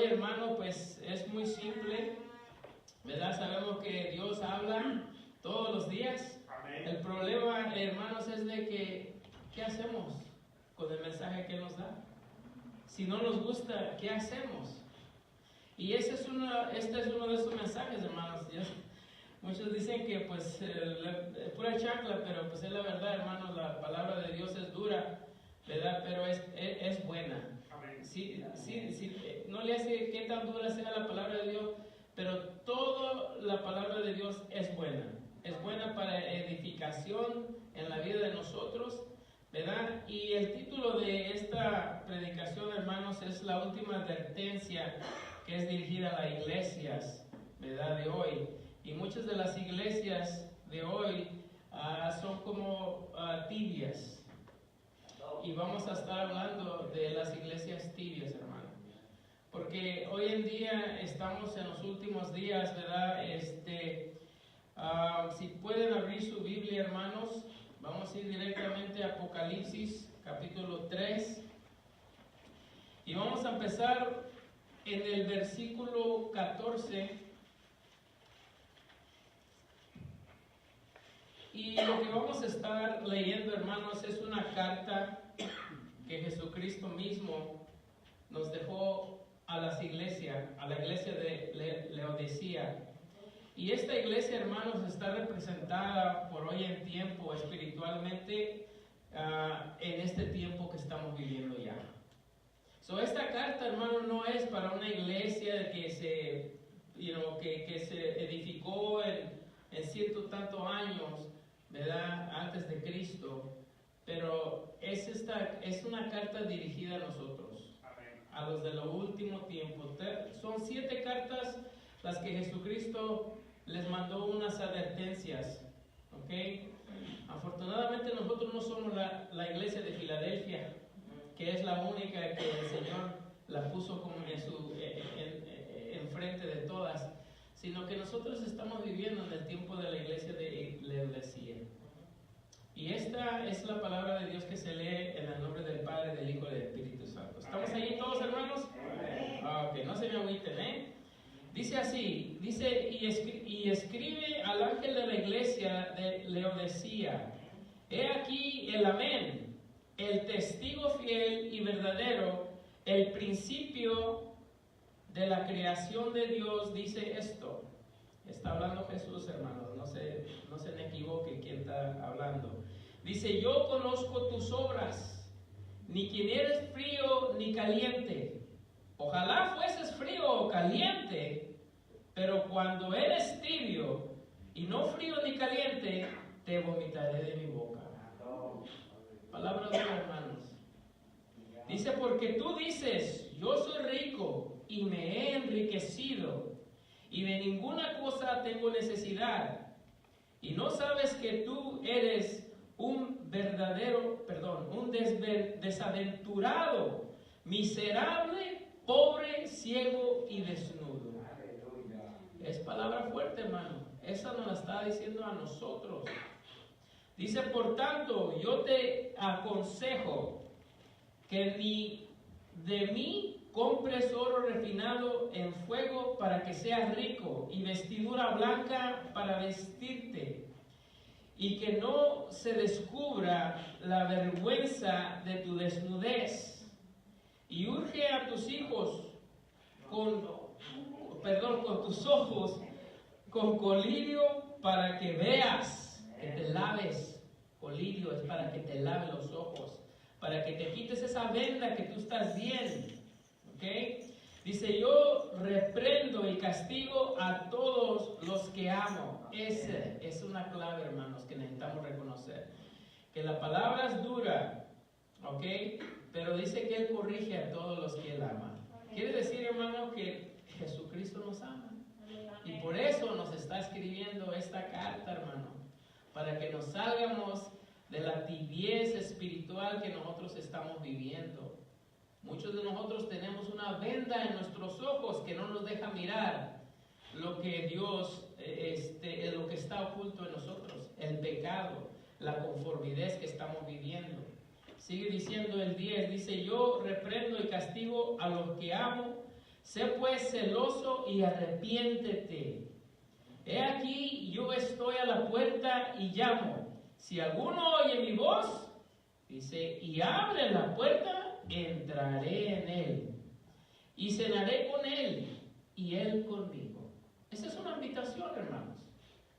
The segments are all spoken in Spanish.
hermano, pues es muy simple, ¿verdad? Sabemos que Dios habla todos los días. Amén. El problema, hermanos, es de que, ¿qué hacemos con el mensaje que nos da? Si no nos gusta, ¿qué hacemos? Y este es uno de esos mensajes, hermanos. Muchos dicen que pues es pura chancla, pero pues es la verdad, hermanos, la palabra de Dios es dura, ¿verdad? Pero es buena. Sí, no le hace que tan dura sea la palabra de Dios, pero toda la palabra de Dios es buena. Es buena para edificación en la vida de nosotros, ¿verdad? Y el título de esta predicación, hermanos, es la última advertencia que es dirigida a las iglesias, ¿verdad? De hoy. Y muchas de las iglesias de hoy son como tibias. Y vamos a estar hablando de las iglesias tibias, hermano. Porque hoy en día estamos en los últimos días, ¿verdad? Si pueden abrir su Biblia, hermanos, vamos a ir directamente a Apocalipsis, capítulo 3. Y vamos a empezar en el versículo 14. Y lo que vamos a estar leyendo, hermanos, es una carta que Jesucristo mismo nos dejó a las iglesias, a la iglesia de Laodicea. Y esta iglesia, hermanos, está representada por hoy en tiempo espiritualmente en este tiempo que estamos viviendo ya. Esta carta, hermano, no es para una iglesia que se edificó en ciento tantos años, ¿verdad? Antes de Cristo, pero es una carta dirigida a nosotros, a los de los últimos tiempos. Son 7 cartas las que Jesucristo les mandó unas advertencias, ¿ok? Afortunadamente nosotros no somos la iglesia de Filadelfia, que es la única que el Señor la puso como en frente de todas, sino que nosotros estamos viviendo en el tiempo de la iglesia de Laodicea. Y esta es la palabra de Dios que se lee en el nombre del Padre, del Hijo y del Espíritu Santo. ¿Estamos ahí todos, hermanos? Ok, no se me agüiten, ¿eh? Dice así, y escribe al ángel de la iglesia de Laodicea: he aquí el amén, el testigo fiel y verdadero, el principio de la creación de Dios, dice esto. Está hablando Jesús, hermanos, no se me equivoque quién está hablando. Dice: yo conozco tus obras, ni quien eres frío ni caliente. Ojalá fueses frío o caliente, pero cuando eres tibio y no frío ni caliente, te vomitaré de mi boca. Palabras de hermanos. Dice: porque tú dices, yo soy rico y me he enriquecido, y de ninguna cosa tengo necesidad, y no sabes que tú eres un desaventurado, miserable, pobre, ciego y desnudo. Es palabra fuerte, hermano. Esa nos la está diciendo a nosotros. Dice: por tanto, yo te aconsejo que ni de mí compres oro refinado en fuego para que seas rico, y vestidura blanca para vestirte, y que no se descubra la vergüenza de tu desnudez. Y urge a tus hijos con tus ojos con colirio para que veas, que te laves. Colirio es para que te laves los ojos, para que te quites esa venda, que tú estás bien. ¿Ok? Dice: yo reprendo y castigo a todos los que amo. Esa es una clave, hermanos, que necesitamos reconocer. Que la palabra es dura, ¿ok? Pero dice que Él corrige a todos los que Él ama. Quiere decir, hermano, que Jesucristo nos ama. Y por eso nos está escribiendo esta carta, hermano, para que nos salgamos de la tibieza espiritual que nosotros estamos viviendo. Muchos de nosotros tenemos una venda en nuestros ojos que no nos deja mirar lo que Dios, lo que está oculto en nosotros, el pecado, la conformidad que estamos viviendo. Sigue diciendo el 10, dice: yo reprendo y castigo a los que amo. Sé pues celoso y arrepiéntete. He aquí, yo estoy a la puerta y llamo. Si alguno oye mi voz, dice, y abre la puerta, entraré en él. Y cenaré con él, y él conmigo. Esa es una invitación, hermanos.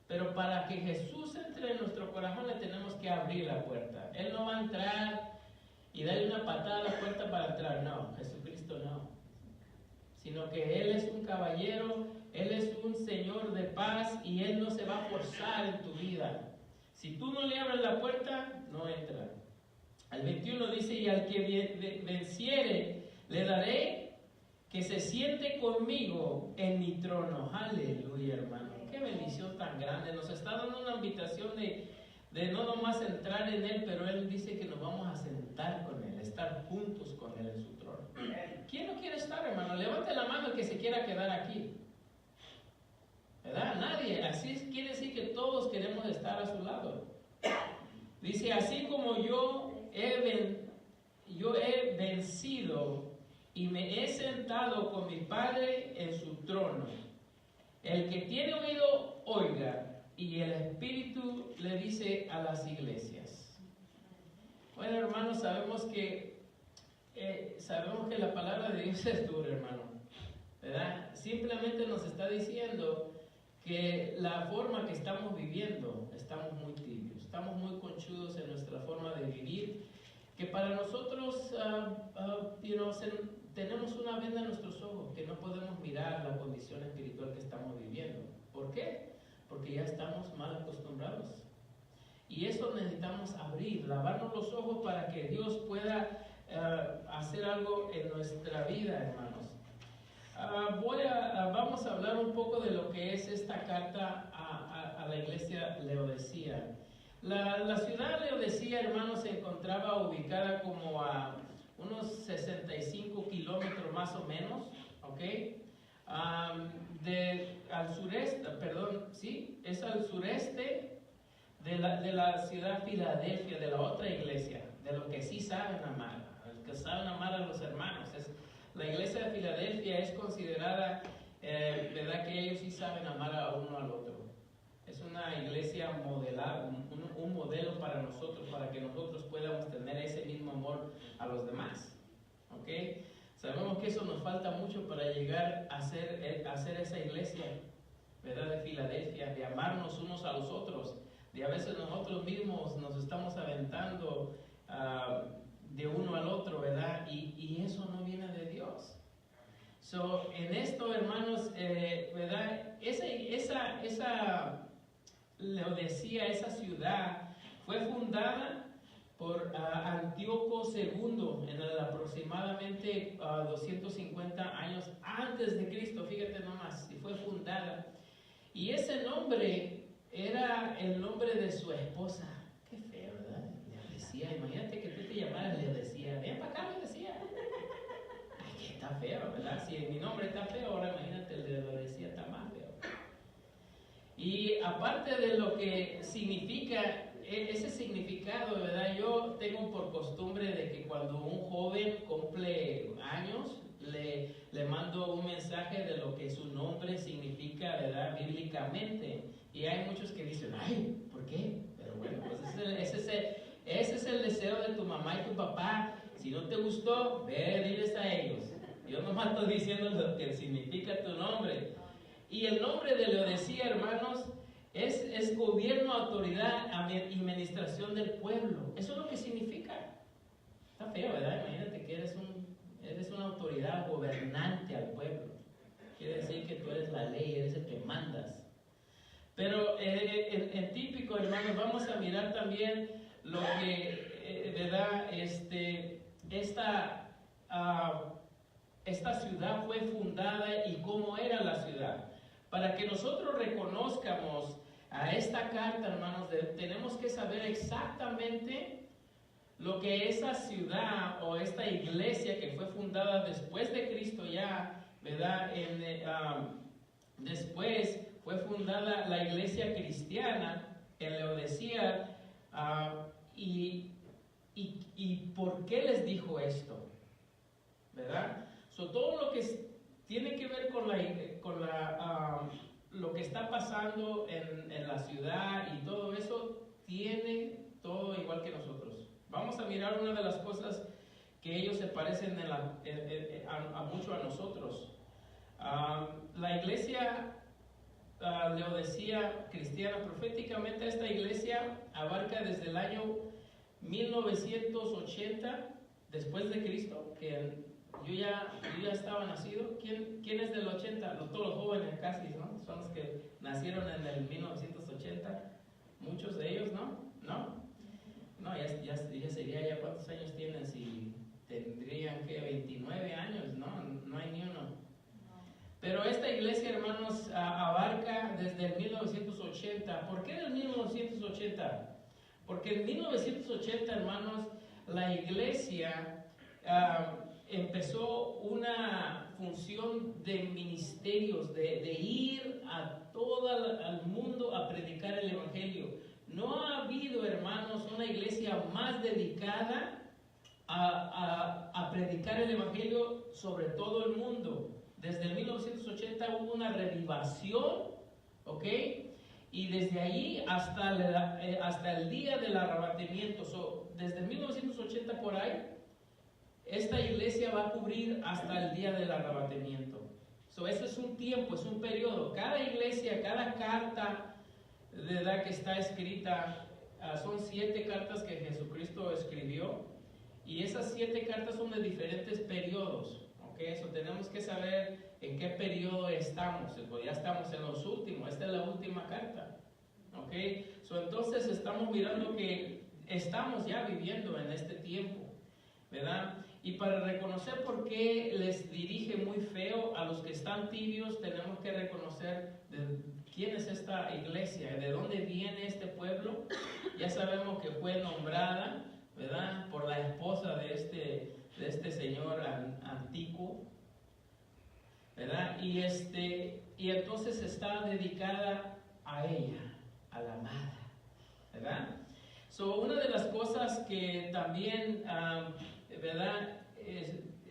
Pero para que Jesús entre en nuestro corazón, le tenemos que abrir la puerta. Él no va a entrar y darle una patada a la puerta para entrar. No, Jesucristo no. Sino que Él es un caballero, Él es un Señor de paz y Él no se va a forzar en tu vida. Si tú no le abres la puerta, no entra. Al 21 dice, y al que venciere, le daré que se siente conmigo en mi trono. Aleluya, hermano. Qué bendición tan grande. Nos está dando una invitación de no nomás entrar en Él, pero Él dice que nos vamos a sentar con Él, estar juntos con Él en su trono. ¿Quién no quiere estar, hermano? Levante la mano el que se quiera quedar aquí. ¿Verdad? Nadie. Así quiere decir que todos queremos estar a su lado. Dice, así como yo he vencido y me he sentado con mi Padre en su trono. El que tiene oído, oiga. Y el Espíritu le dice a las iglesias. Bueno, hermanos, sabemos que la palabra de Dios es dura, hermano, ¿verdad? Simplemente nos está diciendo que la forma que estamos viviendo, estamos muy tibios, estamos muy conchudos en nuestra forma de vivir, que para nosotros tenemos una venda en nuestros ojos, que no podemos mirar la condición espiritual que estamos viviendo. ¿Por qué? Porque ya estamos mal acostumbrados. Y eso necesitamos abrir, lavarnos los ojos para que Dios pueda hacer algo en nuestra vida, hermanos. Vamos a hablar un poco de lo que es esta carta a la iglesia Laodicea. La ciudad de Laodicea, hermanos, se encontraba ubicada como a unos 65 kilómetros más o menos, ¿ok? Al sureste, es al sureste de la ciudad Filadelfia, de la otra iglesia, de lo que sí saben amar, los que saben amar a los hermanos. La iglesia de Filadelfia es considerada, verdad que ellos sí saben amar a uno al otro. Es una iglesia modelada, un modelo para nosotros, para que nosotros podamos tener ese mismo amor a los demás. ¿Ok? Sabemos que eso nos falta mucho para llegar a ser esa iglesia, ¿verdad? De Filadelfia, de amarnos unos a los otros. De a veces nosotros mismos nos estamos aventando de uno al otro, ¿verdad? Y eso no viene de Dios. En esto, hermanos, ¿verdad? Esa Laodicea, esa ciudad, fue fundada por Antíoco II en aproximadamente 250 años antes de Cristo, fíjate nomás, y fue fundada. Y ese nombre era el nombre de su esposa. Qué feo, ¿verdad? Laodicea, imagínate que tú te llamaras Laodicea. Ven para acá, Laodicea. Ay, que está feo, ¿verdad? Si mi nombre está feo, ahora imagínate el de Laodicea está más feo. Y aparte de lo que significa ese significado, ¿verdad? Yo tengo por costumbre de que cuando un joven cumple años, le mando un mensaje de lo que su nombre significa, ¿verdad? Bíblicamente. Y hay muchos que dicen, ay, ¿por qué? Pero bueno, pues ese es el deseo de tu mamá y tu papá. Si no te gustó, ve, diles a ellos. Yo nomás estoy diciendo lo que significa tu nombre. Y el nombre de Laodicea, hermanos, es gobierno, autoridad y administración del pueblo. Eso es lo que significa. Está feo, ¿verdad? Imagínate que eres una autoridad gobernante al pueblo. Quiere decir que tú eres la ley, eres el que mandas. Pero en típico, hermanos, vamos a mirar también lo que, ¿verdad? Esta ciudad fue fundada y cómo era la ciudad. Para que nosotros reconozcamos a esta carta, hermanos, tenemos que saber exactamente lo que esa ciudad o esta iglesia que fue fundada después de Cristo ya, ¿verdad? Después fue fundada la iglesia cristiana en Laodicea, y ¿por qué les dijo esto? ¿Verdad? Todo lo que tiene que ver con lo que está pasando en la ciudad y todo eso, tiene todo igual que nosotros. Vamos a mirar una de las cosas que ellos se parecen mucho a nosotros. La iglesia Laodicea cristiana, proféticamente esta iglesia abarca desde el año 1980 después de Cristo, que yo ya estaba nacido. ¿Quién es del 80? Todos los jóvenes casi, ¿no? Son los que nacieron en el 1980. Muchos de ellos, ¿no? No, ya sería, ya cuántos años tienen, si tendrían que 29 años, no hay ni uno. Pero esta iglesia, hermanos, abarca desde el 1980. ¿Por qué del 1980? Porque en 1980, hermanos, la iglesia empezó una función de ministerios, de ir a todo el mundo a predicar el evangelio. No ha habido, hermanos, una iglesia más dedicada a predicar el evangelio sobre todo el mundo. Desde el 1980 hubo una revivación, ¿ok? Y desde allí hasta el día del arrebatamiento, desde el 1980 por ahí, esta iglesia va a cubrir hasta el día del arrebatamiento. Eso es un tiempo, es un periodo. Cada iglesia, cada carta de edad que está escrita, son 7 cartas que Jesucristo escribió, y esas 7 cartas son de diferentes periodos. Eso tenemos que saber en qué periodo estamos. Pues ya estamos en los últimos, esta es la última carta. Entonces estamos mirando que estamos ya viviendo en este tiempo, ¿verdad? Y para reconocer por qué les dirige muy feo a los que están tibios, tenemos que reconocer quién es esta iglesia, de dónde viene este pueblo. Ya sabemos que fue nombrada, ¿verdad?, por la esposa de este señor Antico, ¿verdad? Y entonces está dedicada a ella, a la amada, ¿verdad? Una de las cosas que también, ¿verdad?,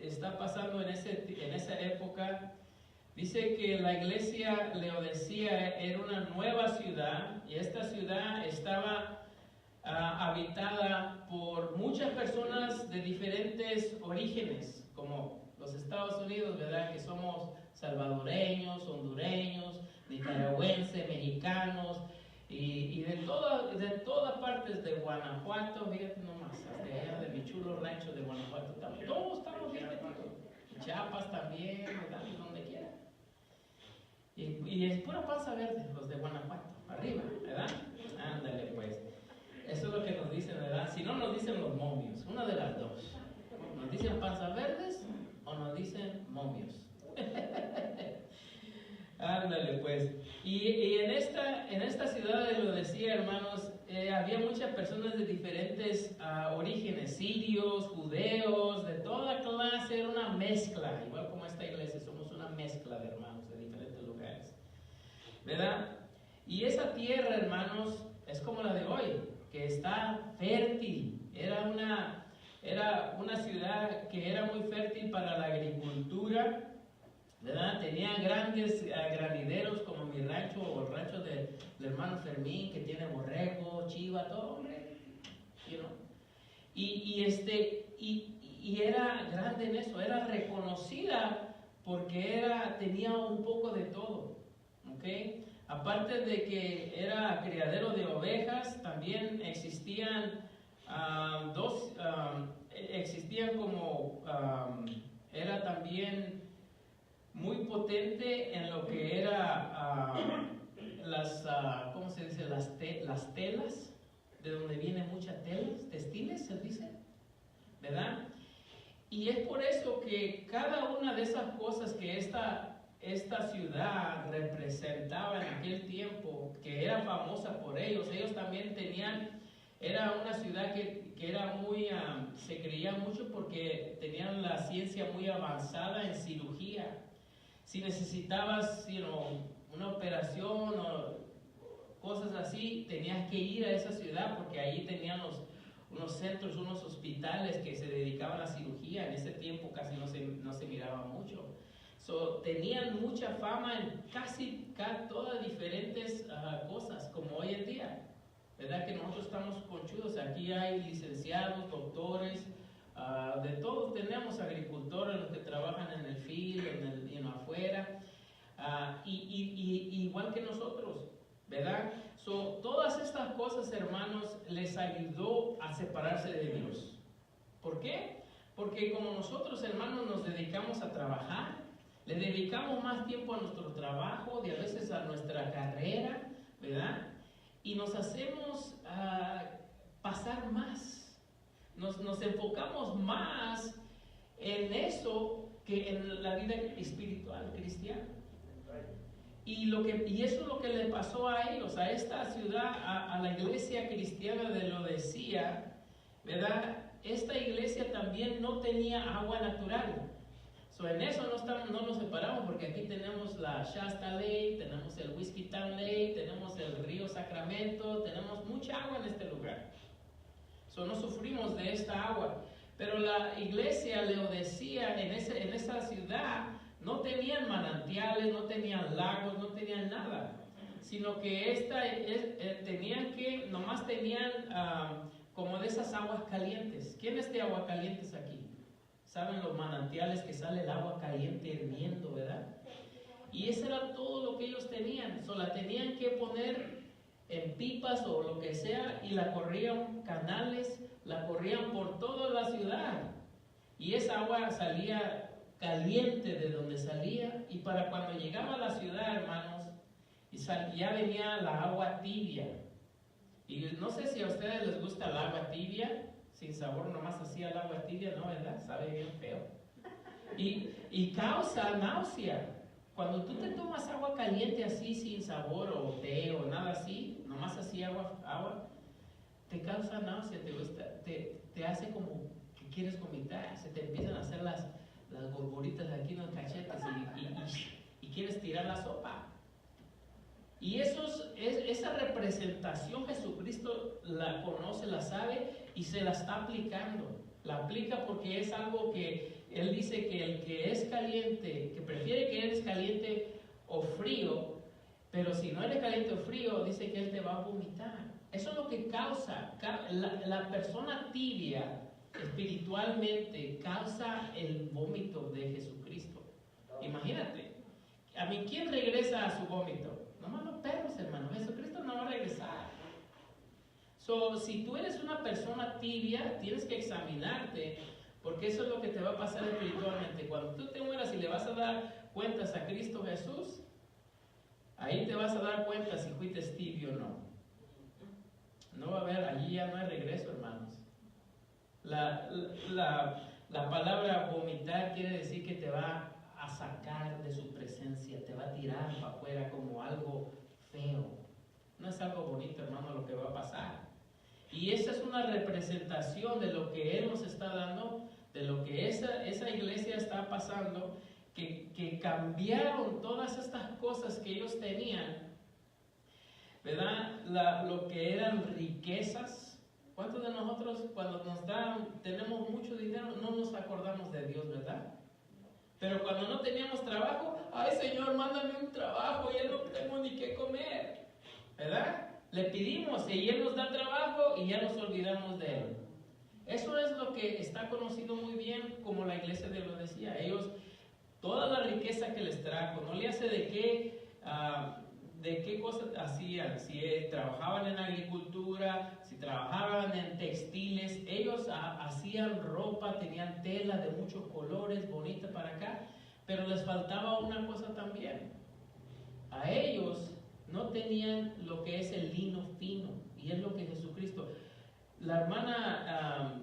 está pasando en esa época, dice que la iglesia Laodicea era una nueva ciudad, y esta ciudad estaba habitada por muchas personas de diferentes orígenes, como los Estados Unidos, ¿verdad?, que somos salvadoreños, hondureños, nicaragüenses, mexicanos, y de todas partes de Guanajuato, fíjate nomás, hasta allá de mi chulo rancho de Guanajuato, todos estamos bien metidos. Chiapas también, ¿verdad?, y donde quiera. Y es pura panza verde, los de Guanajuato, arriba, ¿verdad? Ándale, pues. Eso es lo que nos dicen, ¿verdad? Si no, nos dicen los momios, una de las dos. ¿Nos dicen panzas verdes o nos dicen momios? Ándale, pues. Y en esta ciudad de Laodicea, hermanos, había muchas personas de diferentes orígenes, sirios, judeos, de toda clase. Era una mezcla, igual como esta iglesia, somos una mezcla de hermanos de diferentes lugares, ¿verdad? Y esa tierra, hermanos, es como la de hoy, que está fértil. Era una ciudad que era muy fértil para la agricultura, ¿verdad? Tenía grandes granideros como mi rancho o el rancho del hermano Fermín, que tiene borrego, chiva, todo, hombre, y era grande en eso, era reconocida porque tenía un poco de todo, ¿ok? Aparte de que era criadero de ovejas, también existían era también muy potente en lo que era ¿cómo se dice? Las telas, de donde vienen muchas telas, textiles se dice, ¿verdad? Y es por eso que cada una de esas cosas que esta ciudad representaba en aquel tiempo, que era famosa por ellos también era una ciudad que era muy, se creía mucho porque tenían la ciencia muy avanzada en cirugía. Si necesitabas, una operación o cosas así, tenías que ir a esa ciudad porque ahí tenían unos centros, unos hospitales que se dedicaban a cirugía. En ese tiempo casi no se miraba mucho. Tenían mucha fama en casi todas diferentes cosas, como hoy en día. ¿Verdad que nosotros estamos conchudos? Aquí hay licenciados, doctores, de todos tenemos, agricultores, los que trabajan en el field, en afuera, igual que nosotros, ¿verdad? Todas estas cosas, hermanos, les ayudó a separarse de Dios. ¿Por qué? Porque como nosotros, hermanos, nos dedicamos a trabajar, le dedicamos más tiempo a nuestro trabajo, y a veces a nuestra carrera, ¿verdad? Y nos hacemos pasar más. Nos enfocamos más en eso que en la vida espiritual cristiana. Y eso es lo que le pasó a ellos, a esta ciudad, a la iglesia cristiana de Laodicea, ¿verdad? Esta iglesia también no tenía agua natural. En eso no nos separamos, porque aquí tenemos la Shasta Lake, tenemos el Whiskeytown Lake, tenemos el río Sacramento, tenemos mucha agua en este lugar. No sufrimos de esta agua. Pero la iglesia Laodicea en esa ciudad no tenían manantiales, no tenían lagos, no tenían nada. Sino que nomás tenían como de esas aguas calientes. ¿Quién es de aguas calientes aquí? ¿Saben los manantiales que sale el agua caliente hirviendo, verdad? Y eso era todo lo que ellos tenían. La tenían que poner en pipas o lo que sea, y la corrían canales, la corrían por toda la ciudad. Y esa agua salía caliente de donde salía, y para cuando llegaba a la ciudad, hermanos, ya venía la agua tibia. Y no sé si a ustedes les gusta el agua tibia, sin sabor, nomás así el agua tibia, ¿no? ¿Verdad? Sabe bien feo. Y causa náusea. Cuando tú te tomas agua caliente así, sin sabor, o té, o nada así, nomás así agua, te causa náusea, te hace como que quieres vomitar, se te empiezan a hacer las gorgoritas aquí en los cachetes, y quieres tirar la sopa. Y esa representación Jesucristo la conoce, la sabe, y se la está aplicando. La aplica porque es algo que Él dice que el que es caliente, que prefiere que eres caliente o frío, pero si no eres caliente o frío, dice que Él te va a vomitar. Eso es lo que causa, la persona tibia espiritualmente causa el vómito de Jesucristo. Imagínate, a mí, ¿quién regresa a su vómito? Nomás los perros, hermano. Jesucristo no va a regresar. Si tú eres una persona tibia, tienes que examinarte, porque eso es lo que te va a pasar espiritualmente. Cuando tú te mueras y le vas a dar cuentas a Cristo Jesús, ahí te vas a dar cuenta si fuiste tibio o no. No va a haber, allí ya no hay regreso, hermanos. La palabra vomitar quiere decir que te va a sacar de su presencia, te va a tirar para afuera como algo feo. No es algo bonito, hermano, lo que va a pasar. Y esa es una representación de lo que Él nos está dando, de lo que esa iglesia está pasando, que cambiaron todas estas cosas que ellos tenían, ¿verdad? Lo que eran riquezas. ¿Cuántos de nosotros cuando tenemos mucho dinero no nos acordamos de Dios, verdad? Pero cuando no teníamos trabajo, ay Señor, mándame un trabajo, ya no tengo ni qué comer, ¿verdad? Le pedimos y Él nos da trabajo y ya nos olvidamos de Él. Eso es lo que está conocido muy bien como la iglesia de Laodicea. Ellos, toda la riqueza que les trajo, no le hace de qué cosas hacían, si trabajaban en agricultura, si trabajaban en textiles, ellos hacían ropa, tenían tela de muchos colores, bonita para acá, pero les faltaba una cosa también. A ellos no tenían lo que es el lino fino, y es lo que Jesucristo. La hermana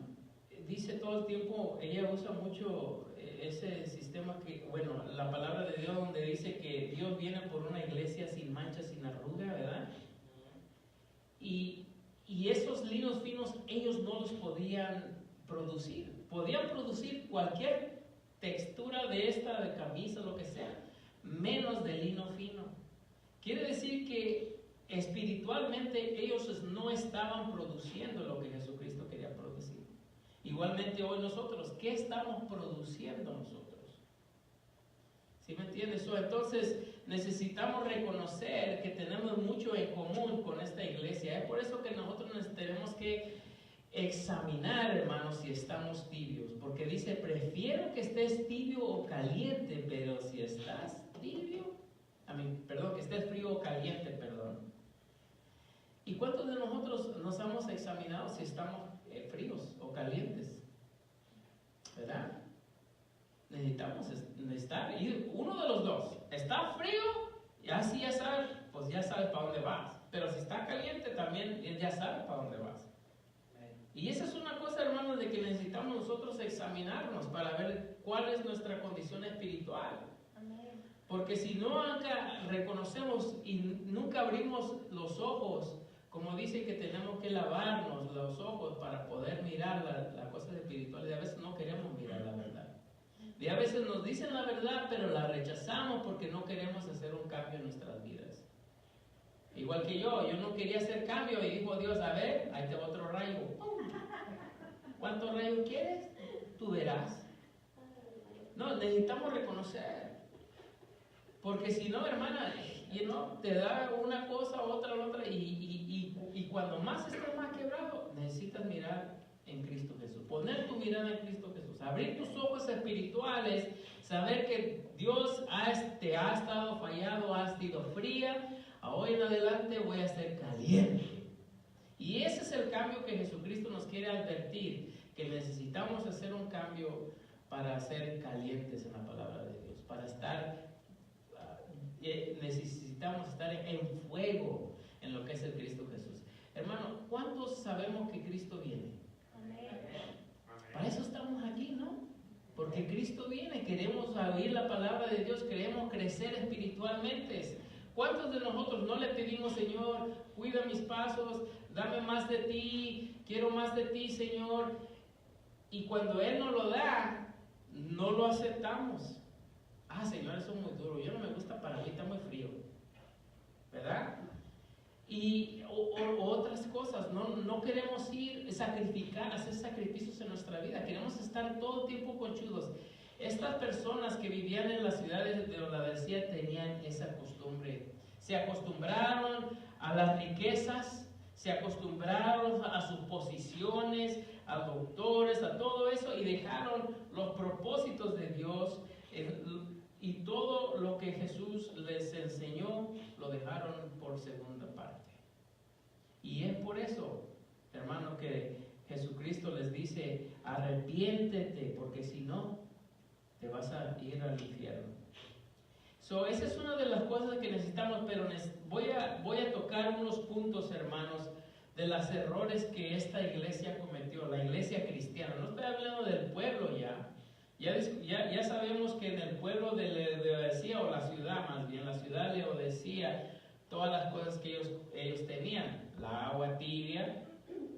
dice todo el tiempo, ella usa mucho ese sistema la palabra de Dios, donde dice que Dios viene por una iglesia sin mancha, sin arruga, ¿verdad? Y esos linos finos ellos no los podían producir. Podían producir cualquier textura de camisa, lo que sea, menos de lino fino. Quiere decir que espiritualmente ellos no estaban produciendo lo que Jesucristo quería producir. Igualmente hoy nosotros, ¿qué estamos produciendo nosotros? ¿Sí me entiendes? Entonces necesitamos reconocer que tenemos mucho en común con esta iglesia. Es por eso que nosotros nos tenemos que examinar, hermanos, si estamos tibios. Porque dice, prefiero que estés tibio o caliente, pero si estás tibio, que estés frío o caliente, perdón. ¿Y cuántos de nosotros nos hemos examinado si estamos fríos o calientes? ¿Verdad? Necesitamos estar, y uno de los dos, está frío, ya sí ya sabes, pues ya sabes para dónde vas. Pero si está caliente también, ya sabes para dónde vas. Y esa es una cosa, hermanos, de que necesitamos nosotros examinarnos para ver cuál es nuestra condición espiritual. Porque si no reconocemos y nunca abrimos los ojos, como dice que tenemos que lavarnos los ojos para poder mirar las cosas espirituales, y a veces no queremos mirar la verdad. Y a veces nos dicen la verdad, pero la rechazamos porque no queremos hacer un cambio en nuestras vidas. Igual que yo no quería hacer cambio y dijo Dios, a ver, ahí te va otro rayo. ¿Cuántos rayos quieres? Tú verás. No, necesitamos reconocer. Porque si no, hermana, te da una cosa, otra, y cuando más estés más quebrado, necesitas mirar en Cristo Jesús. Poner tu mirada en Cristo Jesús. Abrir tus ojos espirituales. Saber que Dios te ha estado fallado, has sido fría. Hoy en adelante voy a ser caliente. Y ese es el cambio que Jesucristo nos quiere advertir. Que necesitamos hacer un cambio para ser calientes en la palabra de Dios. Para estar... necesitamos estar en fuego en lo que es el Cristo Jesús. Hermano, ¿cuántos sabemos que Cristo viene? Amén. Para eso estamos aquí, ¿no? Porque Cristo viene, queremos oír la palabra de Dios, queremos crecer espiritualmente. ¿Cuántos de nosotros no le pedimos, Señor, cuida mis pasos, dame más de ti, quiero más de ti, Señor? Y cuando Él nos lo da, no lo aceptamos. Señor, eso es muy duro, yo no me gusta, para mí está muy frío, ¿verdad? Y otras cosas, no queremos ir sacrificar, hacer sacrificios en nuestra vida, queremos estar todo el tiempo conchudos. Estas personas que vivían en las ciudades de Laodicea tenían esa costumbre, se acostumbraron a las riquezas, se acostumbraron a sus posiciones, a doctores, a todo eso, y dejaron los propósitos de Dios. Y todo lo que Jesús les enseñó, lo dejaron por segunda parte. Y es por eso, hermano, que Jesucristo les dice, arrepiéntete, porque si no, te vas a ir al infierno. Esa es una de las cosas que necesitamos, pero voy a tocar unos puntos, hermanos, de los errores que esta iglesia cometió, la iglesia cristiana. No estoy hablando del pueblo ya. Ya sabemos que en el pueblo de Laodicea, o la ciudad más bien, la ciudad de Laodicea, todas las cosas que ellos tenían, la agua tibia,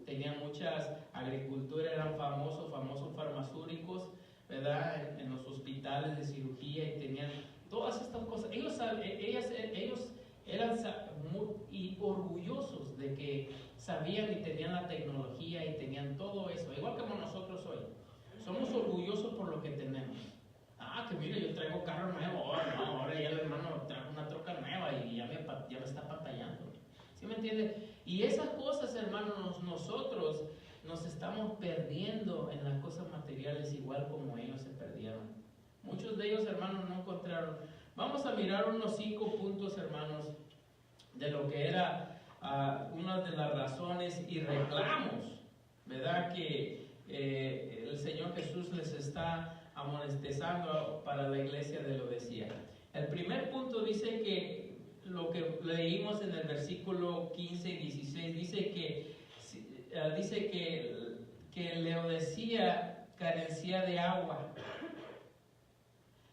tenían muchas agricultura, eran famosos farmacéuticos, ¿verdad? En los hospitales de cirugía, y tenían todas estas cosas. Ellos eran muy orgullosos de que sabían y tenían la tecnología y tenían todo eso, igual como nosotros hoy. Somos orgullosos por lo que tenemos. Que mire, yo traigo carro nuevo. Ahora ya el hermano trajo una troca nueva y ya me está batallando. ¿Sí me entiende? Y esas cosas, hermanos, nosotros nos estamos perdiendo en las cosas materiales igual como ellos se perdieron. Muchos de ellos, hermanos, no encontraron. Vamos a mirar unos 5 puntos, hermanos, de lo que era una de las razones y reclamos, ¿verdad? Que el Señor Jesús les está amonestando para la iglesia de Laodicea. El primer punto dice que lo que leímos en el versículo 15 y 16 dice que Laodicea carecía de agua.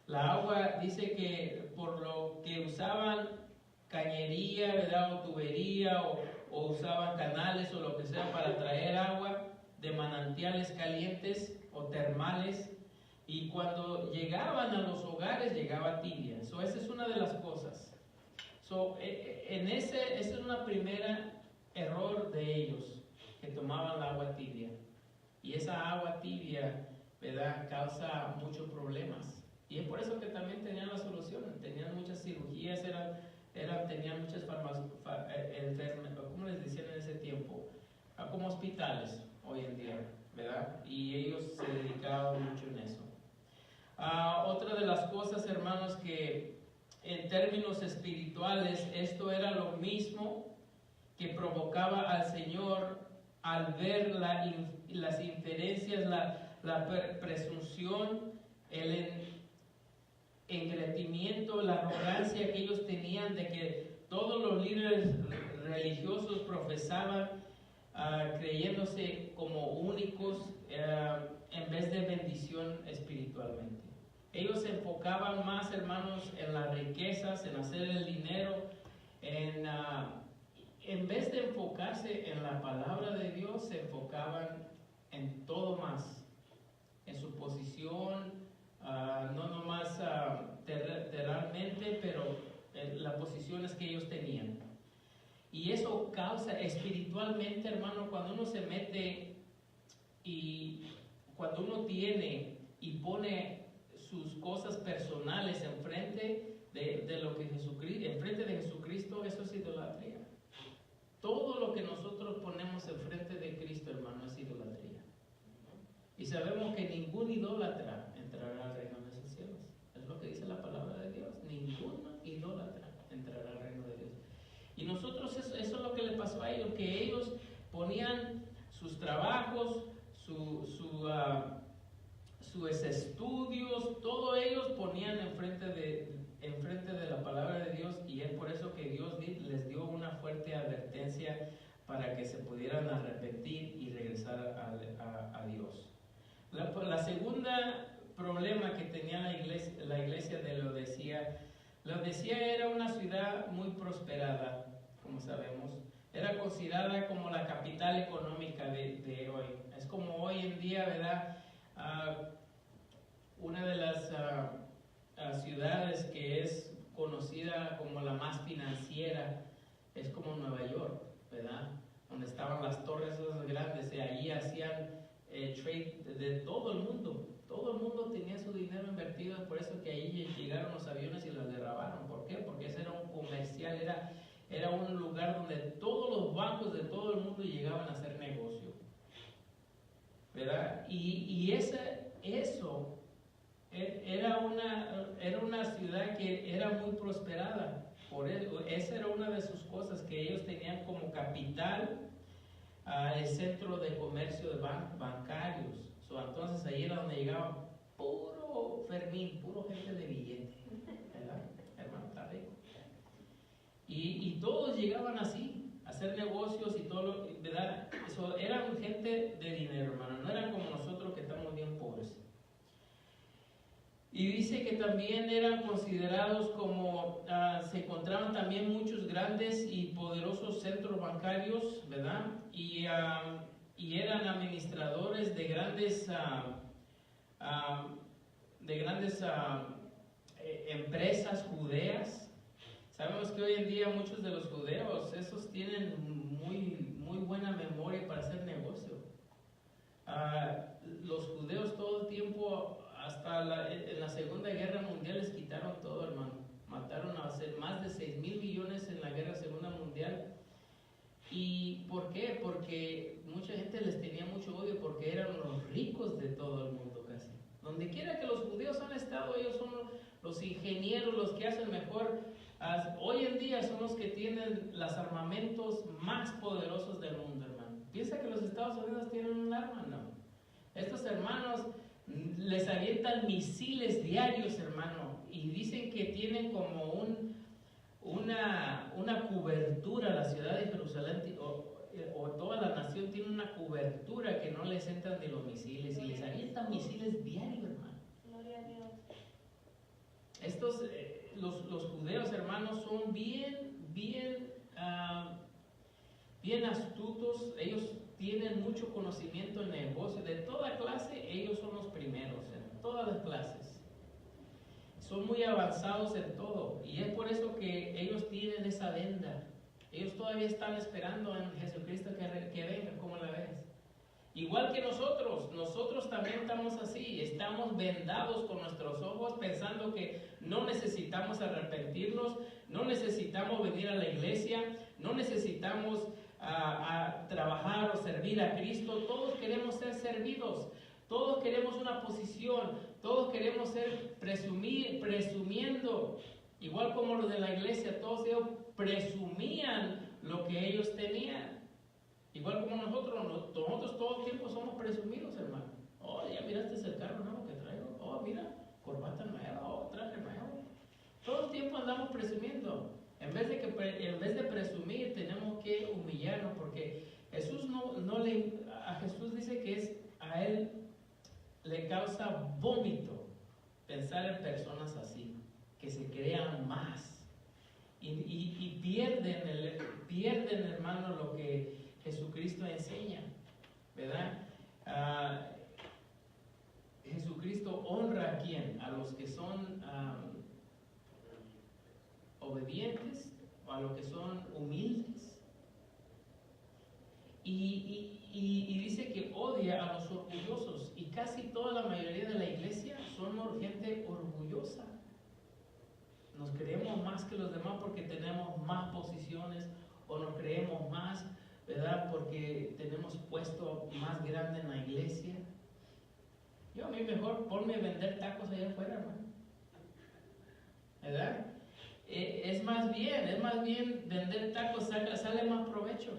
La agua dice que por lo que usaban cañería, ¿verdad? O tubería, o usaban canales o lo que sea para traer agua de manantiales calientes o termales, y cuando llegaban a los hogares llegaba tibia. Esa es una de las cosas. Esa es una primera error de ellos, que tomaban la agua tibia, y esa agua tibia, ¿verdad?, causa muchos problemas. Y es por eso que también tenían la solución, tenían muchas cirugías, tenían muchas ¿cómo les decían en ese tiempo? Como hospitales hoy en día, ¿verdad? Y ellos se dedicaban mucho en eso. Otra de las cosas, hermanos, que en términos espirituales, esto era lo mismo que provocaba al Señor al ver las inferencias, la presunción, el engreimiento, la arrogancia que ellos tenían de que todos los líderes religiosos profesaban creyéndose como únicos en vez de bendición espiritualmente. Ellos se enfocaban más, hermanos, en las riquezas, en hacer el dinero, en vez de enfocarse en la palabra de Dios, se enfocaban en todo más, en su posición, no nomás terrenalmente, pero en las posiciones que ellos tenían. Y eso causa espiritualmente, hermano, cuando uno se mete y cuando uno tiene y pone sus cosas personales enfrente de lo que enfrente de Jesucristo, eso es idolatría. Todo lo que nosotros ponemos enfrente de Cristo, hermano, es idolatría. Y sabemos que ningún idólatra entrará al reino de los cielos. Es lo que dice la palabra de Dios. Ningún idólatra entrará al reino de Dios. Y nosotros, eso es lo que le pasó a ellos, que ellos ponían sus trabajos, sus estudios, todo ellos ponían enfrente de la palabra de Dios, y es por eso que Dios les dio una fuerte advertencia para que se pudieran arrepentir y regresar a Dios. La segunda problema que tenía la iglesia de Laodicea era una ciudad muy prosperada, como sabemos. Era considerada como la capital económica de hoy. Es como hoy en día, ¿verdad? Una de las ciudades que es conocida como la más financiera es como Nueva York, ¿verdad? Donde estaban las torres esas grandes, y allí hacían trade de todo el mundo. Todo el mundo tenía su dinero invertido, por eso que ahí llegaron los aviones y los derrabaron. ¿Por qué? Porque ese era un comercial, era un lugar donde todos los bancos de todo el mundo llegaban a hacer negocio, ¿verdad? Y eso era una ciudad que era muy prosperada. Por eso, esa era una de sus cosas, que ellos tenían como capital el centro de comercio de bancarios. Entonces ahí era donde llegaba puro Fermín, puro gente de billete, ¿verdad? Hermano, está rico. Y todos llegaban así, a hacer negocios y todo, ¿verdad? Eran gente de dinero, hermano, no eran como nosotros que estamos bien pobres. Y dice que también eran considerados como, se encontraban también muchos grandes y poderosos centros bancarios, ¿verdad? Y eran administradores de grandes empresas judeas. Sabemos que hoy en día muchos de los judeos, esos tienen muy buena memoria para hacer negocio. Los judeos todo el tiempo, hasta en la Segunda Guerra Mundial, les quitaron todo, hermano. Mataron a más de 6,000 millones en la Segunda Guerra Mundial. ¿Y por qué? Porque mucha gente les tenía mucho odio, porque eran los ricos de todo el mundo casi. Donde quiera que los judíos han estado, ellos son los ingenieros, los que hacen mejor. Hoy en día son los que tienen los armamentos más poderosos del mundo, hermano. ¿Piensa que los Estados Unidos tienen un arma? No. Estos hermanos les avientan misiles diarios, hermano, y dicen que tienen como una cobertura, la ciudad de Jerusalén o toda la nación tiene una cobertura que no les entran de los misiles, y les avientan misiles diarios, hermano. Gloria a Dios. Estos, los judeos, hermanos, son bien astutos. Ellos tienen mucho conocimiento en negocio, de toda clase. Ellos son los primeros en todas las clases. Son muy avanzados en todo, y es por eso que ellos tienen esa venda. Ellos todavía están esperando en Jesucristo que venga. ¿Cómo la ves? Igual que nosotros también estamos así, estamos vendados con nuestros ojos pensando que no necesitamos arrepentirnos, no necesitamos venir a la iglesia, no necesitamos a trabajar o servir a Cristo. Todos queremos ser servidos, todos queremos una posición, todos queremos ser presumiendo, igual como los de la iglesia, todos ellos presumían lo que ellos tenían. Igual como nosotros todo el tiempo somos presumidos, hermano. Oh, ya miraste el carro nuevo que traigo. Oh, mira, corbata nueva, oh, traje nuevo. Todo el tiempo andamos presumiendo. En vez de presumir, tenemos que humillarnos, porque Jesús a Jesús dice que a él le causa vómito pensar en personas así, que se crean más y pierden, hermano, lo que Jesucristo enseña, ¿verdad? Jesucristo honra a quién, a los que son obedientes o a los que son humildes, y dice que odia a los orgullosos, y casi toda la mayoría de la iglesia somos gente orgullosa. Nos creemos más que los demás porque tenemos más posiciones, o nos creemos más, ¿verdad?, porque tenemos puesto más grande en la iglesia. Yo a mí mejor ponme a vender tacos allá afuera, hermano, ¿verdad? Es más bien vender tacos sale más provecho.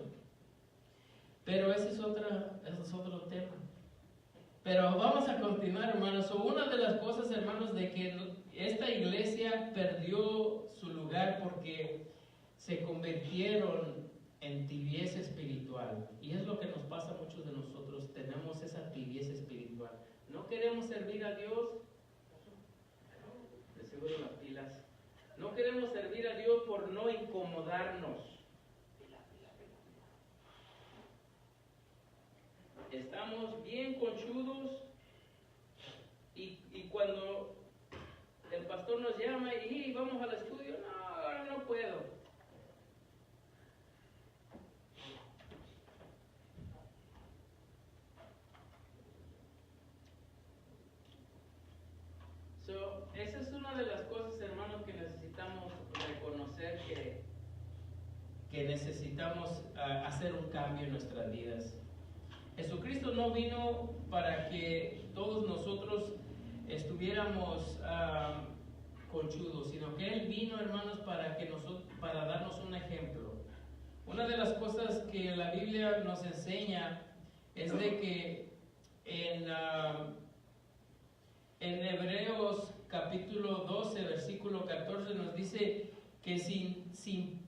Pero ese es otro tema. Pero vamos a continuar, hermanos. Una de las cosas, hermanos, de que esta iglesia perdió su lugar porque se convirtieron en tibieza espiritual. Y es lo que nos pasa a muchos de nosotros. Tenemos esa tibieza espiritual. No queremos servir a Dios. Le seguro las pilas. No queremos servir a Dios por no incomodarnos. Estamos bien conchudos, y cuando el pastor nos llama y vamos al estudio, no, ahora no puedo. Esa es una de las cosas, hermanos, que necesitamos reconocer, que necesitamos hacer un cambio en nuestras vidas. Jesucristo no vino para que todos nosotros estuviéramos conchudos, sino que Él vino, hermanos, para darnos un ejemplo. Una de las cosas que la Biblia nos enseña es de que en Hebreos capítulo 12, versículo 14 nos dice que sin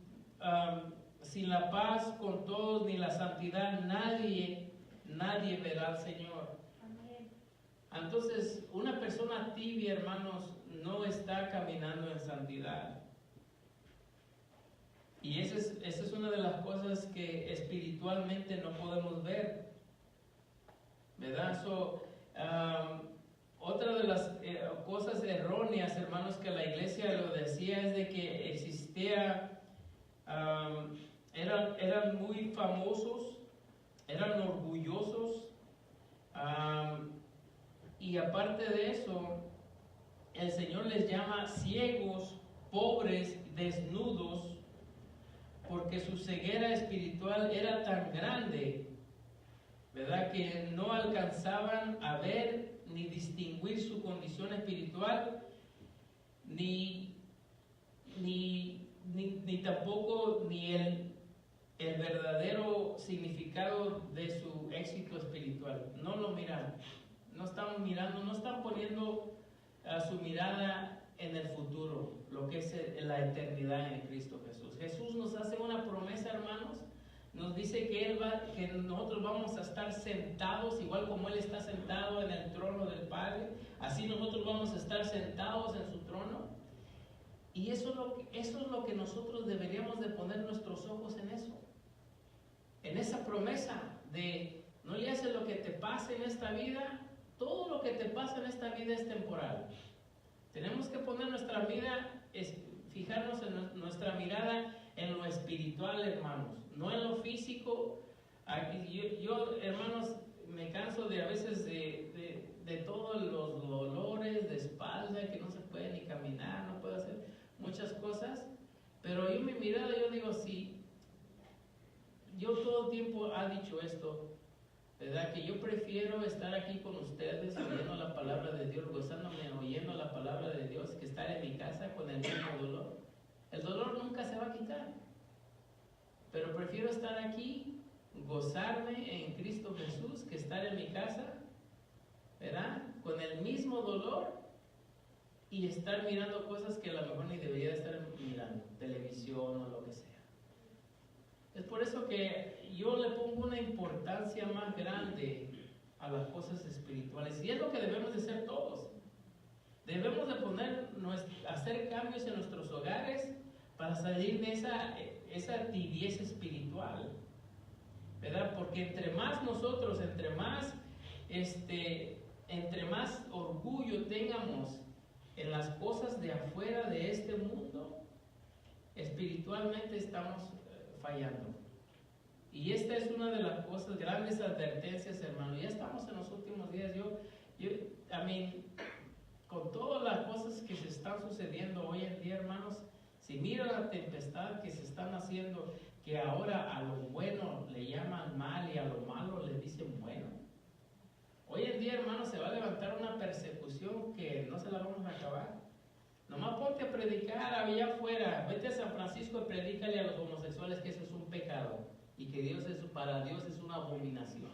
la paz con todos ni la santidad nadie verá al Señor. Amén. Entonces, una persona tibia, hermanos, no está caminando en santidad. Y esa es una de las cosas que espiritualmente no podemos ver, ¿verdad? Otra de las cosas erróneas, hermanos, que la iglesia lo decía es de que existía, eran muy famosos, eran orgullosos, y aparte de eso, el Señor les llama ciegos, pobres, desnudos, porque su ceguera espiritual era tan grande, ¿verdad?, que no alcanzaban a ver ni distinguir su condición espiritual, ni tampoco ni el verdadero significado de su éxito espiritual. No lo miran, no están mirando, no están poniendo su mirada en el futuro, lo que es la eternidad en Cristo Jesús. Jesús nos hace una promesa, hermanos. Nos dice que nosotros vamos a estar sentados, igual como Él está sentado en el trono del Padre, así nosotros vamos a estar sentados en su trono. Y eso es lo que nosotros deberíamos de poner nuestros ojos en eso. En esa promesa de no le haces lo que te pase en esta vida, todo lo que te pasa en esta vida es temporal. Tenemos que poner nuestra vida, fijarnos en nuestra mirada en lo espiritual, hermanos, no en lo físico. Yo, hermanos, me canso de a veces de todos los dolores de espalda, que no se puede ni caminar, no puedo hacer muchas cosas, pero yo mi mirada, yo digo, sí, yo todo el tiempo he dicho esto, ¿verdad? Que yo prefiero estar aquí con ustedes oyendo la palabra de Dios, gozándome oyendo la palabra de Dios, que estar en mi casa con el mismo dolor. El dolor nunca se va a quitar, pero prefiero estar aquí, gozarme en Cristo Jesús, que estar en mi casa, ¿verdad? Con el mismo dolor y estar mirando cosas que a lo mejor ni debería de estar mirando, televisión o lo que sea. Es por eso que yo le pongo una importancia más grande a las cosas espirituales, y es lo que debemos de hacer todos. Debemos de hacer cambios en nuestros hogares para salir de esa tibieza espiritual, ¿verdad? Porque entre más nosotros, entre más orgullo tengamos en las cosas de afuera de este mundo, espiritualmente estamos fallando. Y esta es una de las cosas, grandes advertencias, hermano. Ya estamos en los últimos días. Con todas las cosas que se están sucediendo hoy en día, hermanos, si mira la tempestad que se están haciendo, que ahora a lo bueno le llaman mal y a lo malo le dicen bueno. Hoy en día, hermanos, se va a levantar una persecución que no se la vamos a acabar. Nomás ponte a predicar allá afuera, vete a San Francisco y predícale a los homosexuales que eso es un pecado y que para Dios es una abominación.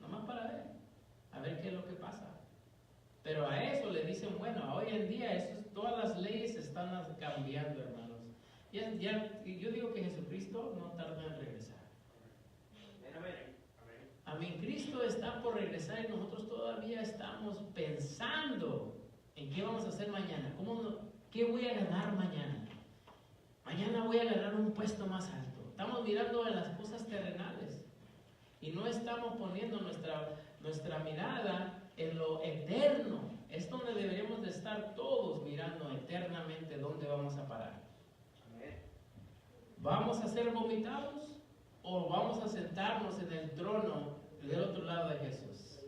Nomás para ver, a ver qué es lo que pasa. Pero a eso le dicen, bueno, hoy en día todas las leyes están cambiando, hermanos. Yo digo que Jesucristo no tarda en regresar. Amén. Cristo está por regresar y nosotros todavía estamos pensando en qué vamos a hacer mañana. ¿Qué voy a ganar mañana? Mañana voy a ganar un puesto más alto. Estamos mirando en las cosas terrenales y no estamos poniendo nuestra mirada en lo eterno. Es donde deberíamos de estar todos mirando eternamente dónde vamos a parar. ¿Vamos a ser vomitados o vamos a sentarnos en el trono del otro lado de Jesús?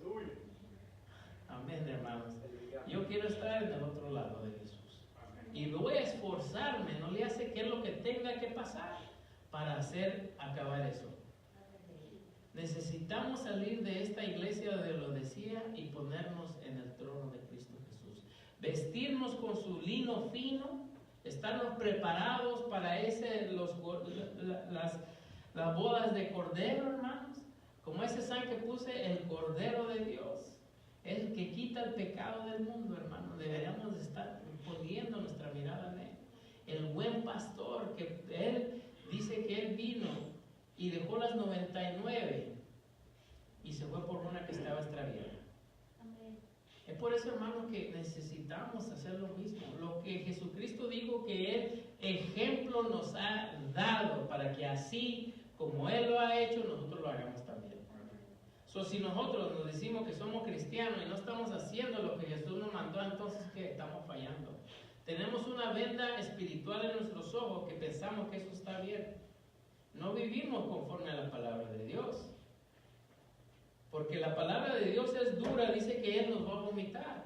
Amén, hermanos. Yo quiero estar en el otro lado de Jesús. Y voy a esforzarme, no le hace qué es lo que tenga que pasar para acabar eso. Necesitamos salir de esta iglesia de Laodicea y ponernos en el trono de Cristo Jesús. Vestirnos con su lino fino, estarnos preparados para las bodas de Cordero, hermanos. Como ese san que puse, el Cordero de Dios. El que quita el pecado del mundo, hermano. Deberíamos de estar poniendo nuestra mirada en él. El buen pastor, que él dice que él vino y dejó las 99 y se fue por una que estaba extraviada. Es por eso, hermano, que necesitamos hacer lo mismo. Lo que Jesucristo dijo que Él ejemplo nos ha dado para que así como Él lo ha hecho, nosotros lo hagamos también. Si nosotros nos decimos que somos cristianos y no estamos haciendo lo que Jesús nos mandó, entonces ¿qué? Estamos fallando. Tenemos una venda espiritual en nuestros ojos que pensamos que eso está bien. No vivimos conforme a la palabra de Dios. Porque la palabra de Dios es dura, dice que Él nos va a vomitar.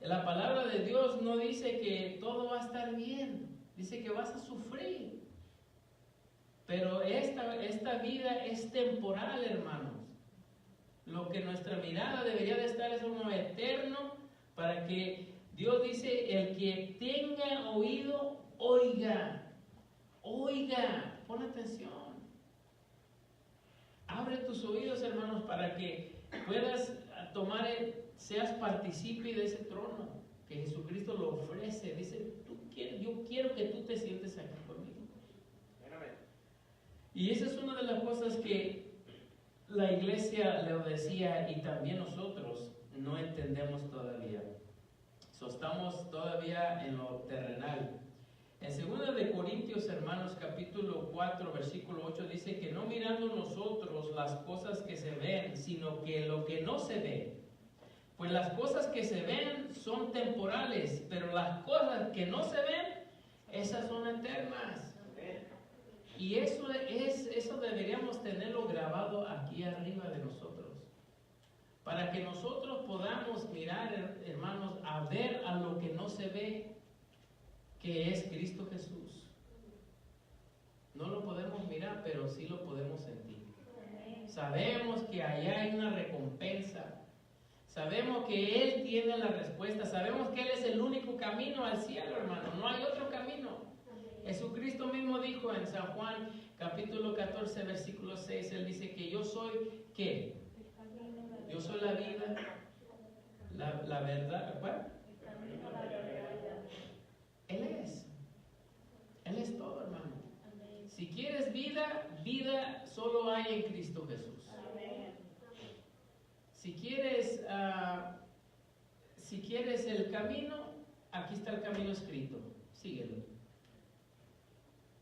La palabra de Dios no dice que todo va a estar bien, dice que vas a sufrir. Pero esta vida es temporal, hermanos. Lo que nuestra mirada debería de estar es uno eterno, para que Dios dice, el que tenga oído, oiga. Oiga, pon atención. Abre tus oídos, hermanos, para que puedas seas partícipe de ese trono que Jesucristo lo ofrece. Dice, yo quiero que tú te sientes aquí conmigo. Y esa es una de las cosas que la iglesia Laodicea y también nosotros no entendemos todavía. Estamos todavía en lo terrenal. En 2 de Corintios, hermanos, capítulo 4, versículo 8, dice que no mirando nosotros las cosas que se ven, sino que lo que no se ve. Pues las cosas que se ven son temporales, pero las cosas que no se ven, esas son eternas. Y eso deberíamos tenerlo grabado aquí arriba de nosotros. Para que nosotros podamos mirar, hermanos, a ver a lo que no se ve, que es Cristo Jesús. No lo podemos mirar, pero sí lo podemos sentir. Sabemos que allá hay una recompensa. Sabemos que Él tiene la respuesta. Sabemos que Él es el único camino al cielo, hermano. No hay otro camino. Jesucristo mismo dijo en San Juan, capítulo 14, versículo 6, Él dice que yo soy, ¿qué? Yo soy la vida, la verdad. ¿Cuál? Él es todo, hermano. Si quieres vida, vida solo hay en Cristo Jesús. Si quieres el camino, aquí está el camino escrito. Síguelo.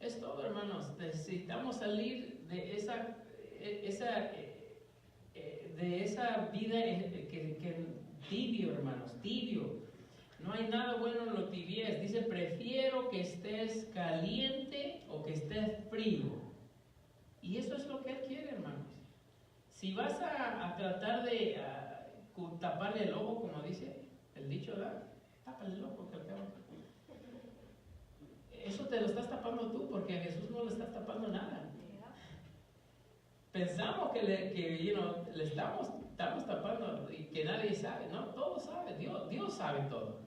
Es todo, hermanos. Necesitamos salir de esa vida que tibio, hermanos, tibio. No hay nada bueno en lo tibiez. Dice, prefiero que estés caliente o que estés frío. Y eso es lo que Él quiere, hermanos. Si vas a tratar de taparle el ojo, como dice el dicho, ¿verdad? Tápale el ojo, que al cabo. Eso te lo estás tapando tú, porque a Jesús no le estás tapando nada. Pensamos que le estamos tapando y que nadie sabe. No, todos saben. Dios sabe todo.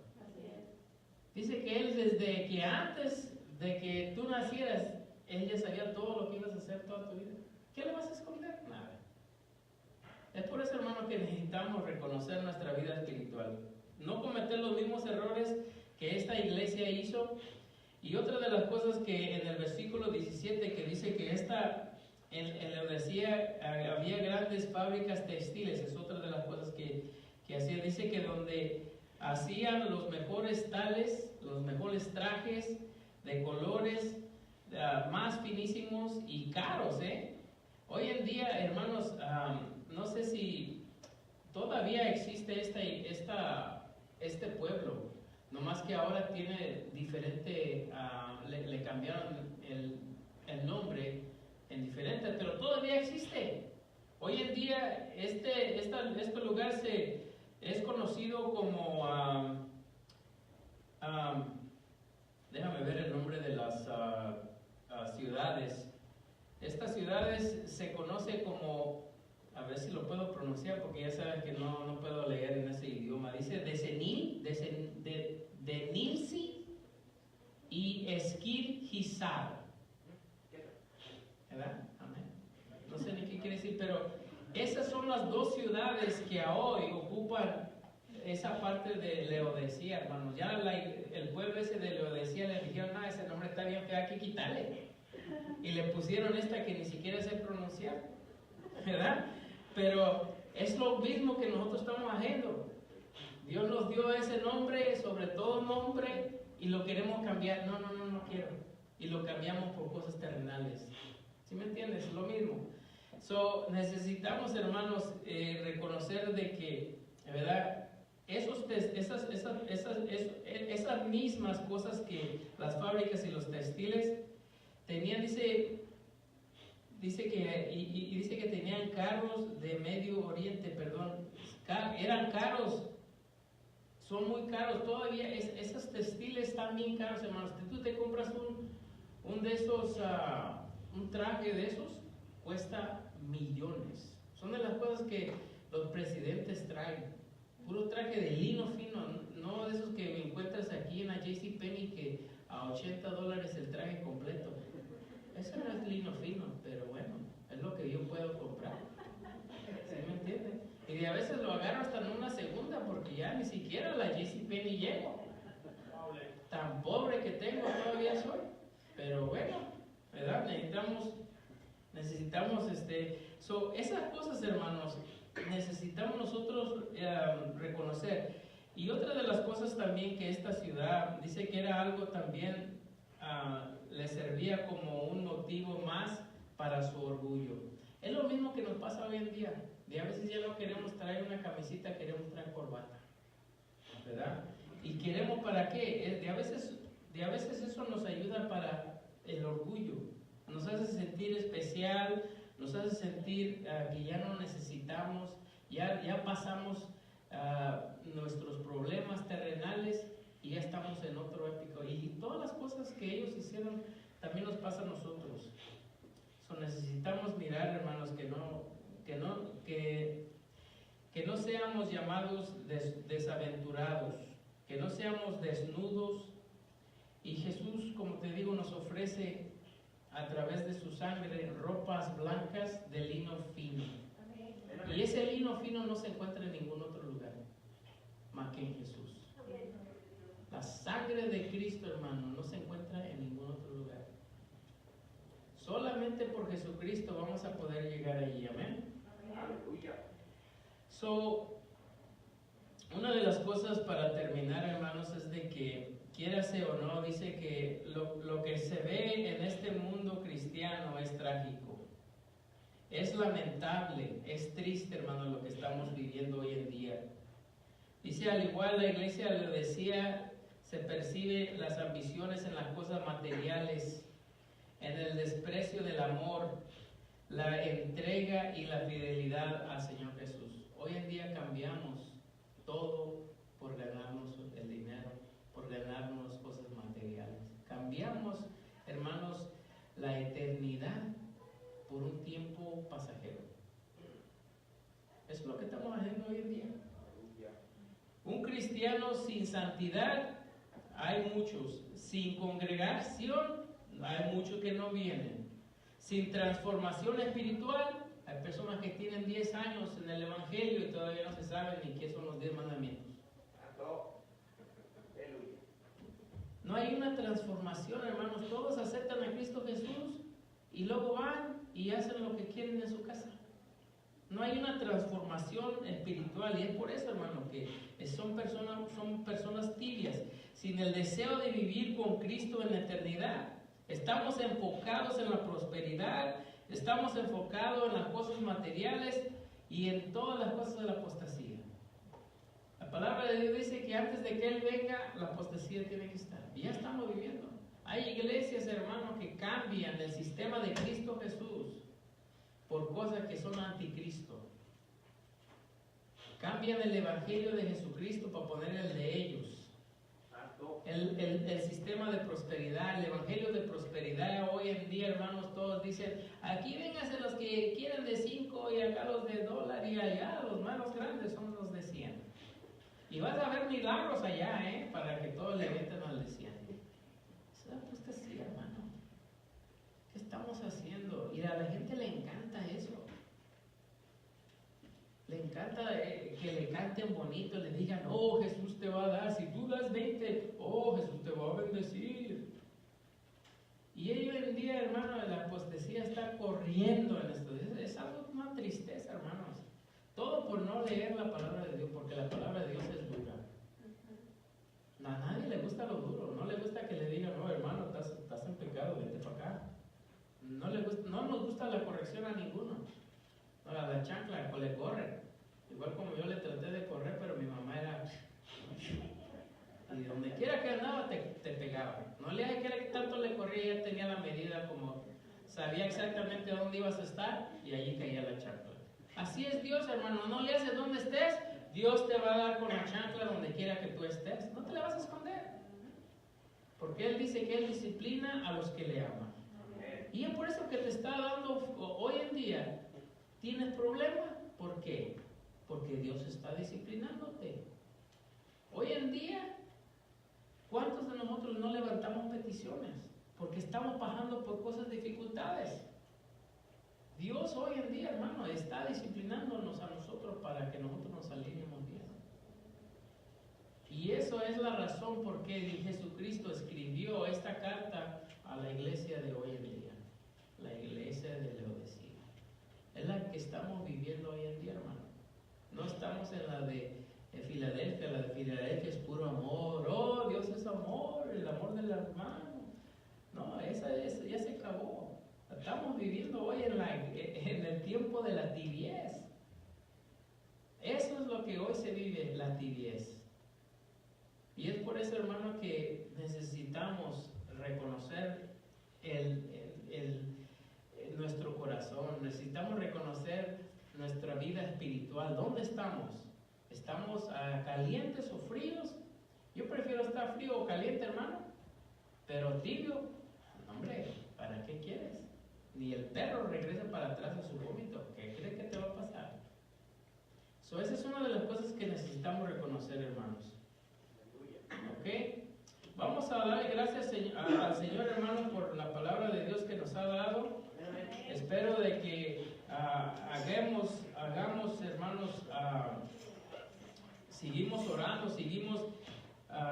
Dice que Él, desde que antes de que tú nacieras, Él ya sabía todo lo que ibas a hacer toda tu vida. ¿Qué le vas a esconder? Nada. Es por eso, hermano, que necesitamos reconocer nuestra vida espiritual. No cometer los mismos errores que esta iglesia hizo. Y otra de las cosas que en el versículo 17, que dice que en Laodicea había grandes fábricas textiles, es otra de las cosas que hacía. Dice que donde hacían los mejores tales, los mejores trajes de colores más finísimos y caros, Hoy en día, hermanos, no sé si todavía existe este pueblo, nomás que ahora tiene diferente, le cambiaron el nombre en diferente, pero todavía existe. Hoy en día este lugar es conocido como, déjame ver el nombre de las ciudades. Estas ciudades se conoce como, a ver si lo puedo pronunciar porque ya saben que no puedo leer en ese idioma. Dice Denilsi y Eskil-Hisar. ¿Verdad? Amén. No sé ni qué quiere decir, pero esas son las dos ciudades que hoy ocupan esa parte de Laodicea, hermanos. Ya el pueblo ese de Laodicea le dijeron, ese nombre está bien feo, hay que quitarle. Y le pusieron esta que ni siquiera sé pronunciar, ¿verdad? Pero es lo mismo que nosotros estamos haciendo. Dios nos dio ese nombre, sobre todo nombre, y lo queremos cambiar. No quiero. Y lo cambiamos por cosas terrenales. ¿Sí me entiendes? Lo mismo. Necesitamos, hermanos, reconocer de que, ¿verdad? Esas mismas cosas que las fábricas y los textiles tenían, dice que tenían carros de Medio Oriente, perdón, eran caros, son muy caros todavía. Esos textiles están bien caros, hermanos. Tú te compras un de esos, un traje de esos, cuesta millones. Son de las cosas que los presidentes traen. Puro traje de lino fino, no de esos que encuentras aquí en la JCPenney que a $80 el traje completo. Eso no es lino fino, pero bueno, es lo que yo puedo comprar. ¿Sí me entienden? Y a veces lo agarro hasta en una segunda porque ya ni siquiera a la JCPenney llego. Tan pobre que tengo todavía soy. Pero bueno, ¿verdad? Necesitamos esas cosas, hermanos, necesitamos nosotros reconocer. Y otra de las cosas también que esta ciudad dice que era algo también, le servía como un motivo más para su orgullo. Es lo mismo que nos pasa hoy en día. De a veces ya no queremos traer una camisita, queremos traer corbata, ¿verdad? ¿Y queremos para qué? De a veces eso nos ayuda para el orgullo. nos hace sentir especial, nos hace sentir que ya no necesitamos, ya pasamos nuestros problemas terrenales y ya estamos en otro épico. Y todas las cosas que ellos hicieron también nos pasa a nosotros. Necesitamos mirar, hermanos, que no seamos llamados desaventurados, que no seamos desnudos. Y Jesús, como te digo, nos ofrece a través de su sangre ropas blancas de lino fino. Y ese lino fino no se encuentra en ningún otro lugar más que en Jesús. La sangre de Cristo, hermano, no se encuentra en ningún otro lugar. Solamente por Jesucristo vamos a poder llegar allí. Amén. Aleluya. Una de las cosas para terminar, hermanos, es de que, quiérase o no, dice que lo que se ve en este mundo cristiano es trágico. Es lamentable, es triste, hermano, lo que estamos viviendo hoy en día. Dice, al igual la iglesia le decía, se percibe las ambiciones en las cosas materiales, en el desprecio del amor, la entrega y la fidelidad al Señor Jesús. Hoy en día cambiamos todo por ganarnos el dinero, por ganarnos cosas materiales. Cambiamos, hermanos, la eternidad por un tiempo pasajero. Eso es lo que estamos haciendo hoy en día. Un cristiano sin santidad, hay muchos. Sin congregación, hay muchos que no vienen. Sin transformación espiritual, hay personas que tienen 10 años en el Evangelio y todavía no se saben ni qué son los 10 mandamientos. No hay una transformación, hermanos. Todos aceptan a Cristo Jesús y luego van y hacen lo que quieren en su casa. No hay una transformación espiritual, y es por eso, hermano, que son personas tibias, sin el deseo de vivir con Cristo en la eternidad. Estamos enfocados en la prosperidad, estamos enfocados en las cosas materiales y en todas las cosas de la apostasía. La palabra de Dios dice que antes de que Él venga, la apostasía tiene que estar. Y ya estamos viviendo. Hay iglesias, hermanos, que cambian el sistema de Cristo Jesús por cosas que son anticristo. Cambian el evangelio de Jesucristo para poner el de ellos. El sistema de prosperidad, el evangelio de prosperidad. Hoy en día, hermanos, todos dicen, aquí vénganse los que quieren de 5 y acá los de $1, y allá los malos grandes son los de 100. Y vas a ver milagros allá, para que todos le metan al de 100. Eso es apostasía, hermano. ¿Qué estamos haciendo? Y a la gente le encanta eso. Le encanta que le canten bonito, le digan, oh, Jesús te va a dar. Si tú das 20, oh, Jesús te va a bendecir. Y hoy en día, hermano, la apostasía está corriendo en esto. Es algo, una tristeza, hermanos. Todo por no leer la palabra de Dios, porque la palabra de Dios es dura. A nadie le gusta lo duro. No le gusta que le digan, no, hermano, estás en pecado, vete para acá. No nos gusta la corrección a ninguno. No, a la chancla, pues le corren. Igual como yo le traté de correr, pero mi mamá era... Y donde quiera que andaba, te pegaba. No le hagas que tanto le corría, ella tenía la medida, como sabía exactamente dónde ibas a estar, y allí caía la chancla. Así es Dios, hermano. No le haces donde estés, Dios te va a dar con la chancla donde quiera que tú estés. No te la vas a esconder. Porque Él dice que Él disciplina a los que le aman. Y es por eso que te está dando hoy en día. ¿Tienes problemas? ¿Por qué? Porque Dios está disciplinándote. Hoy en día, ¿cuántos de nosotros no levantamos peticiones? Porque estamos pasando por cosas dificultades. Dios hoy en día, hermano, está disciplinándonos a nosotros para que nosotros nos alineemos bien. Y eso es la razón por qué Jesucristo escribió esta carta a la iglesia de hoy en día. La iglesia de Laodicea. Es la que estamos viviendo hoy en día, hermano. No estamos en la de Filadelfia. La de Filadelfia es puro amor. Oh, Dios es amor, el amor del hermano. No, esa ya se acabó. Estamos viviendo hoy en el tiempo de la tibiez. Eso es lo que hoy se vive, la tibiez. Y es por eso, hermano, que necesitamos reconocer vida espiritual. ¿Dónde estamos? ¿Estamos calientes o fríos? Yo prefiero estar frío o caliente, hermano, pero tibio. Hombre, ¿para qué quieres? Ni el perro regresa para atrás en su vómito. ¿Qué crees que te va a pasar? Esa es una de las cosas que necesitamos reconocer, hermanos. ¿Ok? Vamos a darle gracias al Señor, hermanos, por la palabra de Dios que nos ha dado. Espero de que hagamos, hermanos, seguimos orando,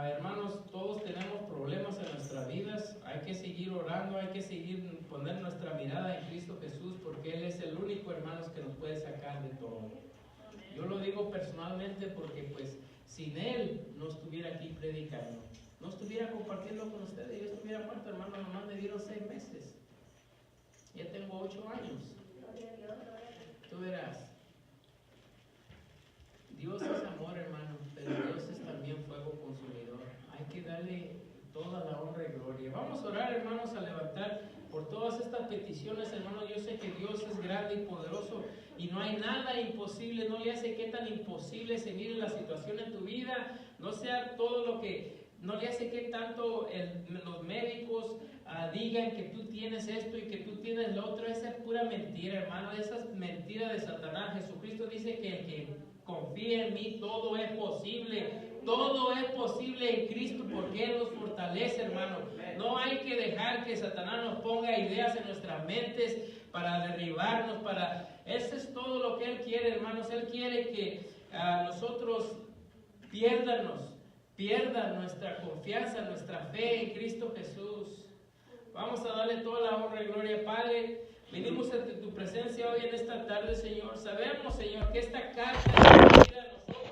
hermanos, todos tenemos problemas en nuestras vidas. Hay que seguir orando, hay que seguir poner nuestra mirada en Cristo Jesús, porque Él es el único, hermanos, que nos puede sacar de todo. Yo lo digo personalmente porque, pues, sin Él no estuviera aquí predicando, no estuviera compartiendo con ustedes, yo estuviera muerto, hermano. Nomás me dieron 6 meses. Ya tengo 8 años. Tú verás. Dios es amor, hermano, pero Dios es también fuego consumidor. Hay que darle toda la honra y gloria. Vamos a orar, hermanos, a levantar por todas estas peticiones, hermanos. Yo sé que Dios es grande y poderoso y no hay nada imposible. No le hace que tan imposible se mire la situación en tu vida. No sea todo lo que... No le hace que tanto los médicos digan que tú tienes esto y que tú tienes lo otro. Esa es pura mentira, hermano. Esa es mentira de Satanás. Jesucristo dice que el que confía en mí, todo es posible. Todo es posible en Cristo porque Él nos fortalece, hermano. No hay que dejar que Satanás nos ponga ideas en nuestras mentes para derribarnos. Eso es todo lo que Él quiere, hermanos. Él quiere que nosotros pierdan nuestra confianza, nuestra fe en Cristo Jesús. Vamos a darle toda la honra y gloria, Padre. Venimos ante tu presencia hoy en esta tarde, Señor. Sabemos, Señor, que esta carta es dirigida a nosotros.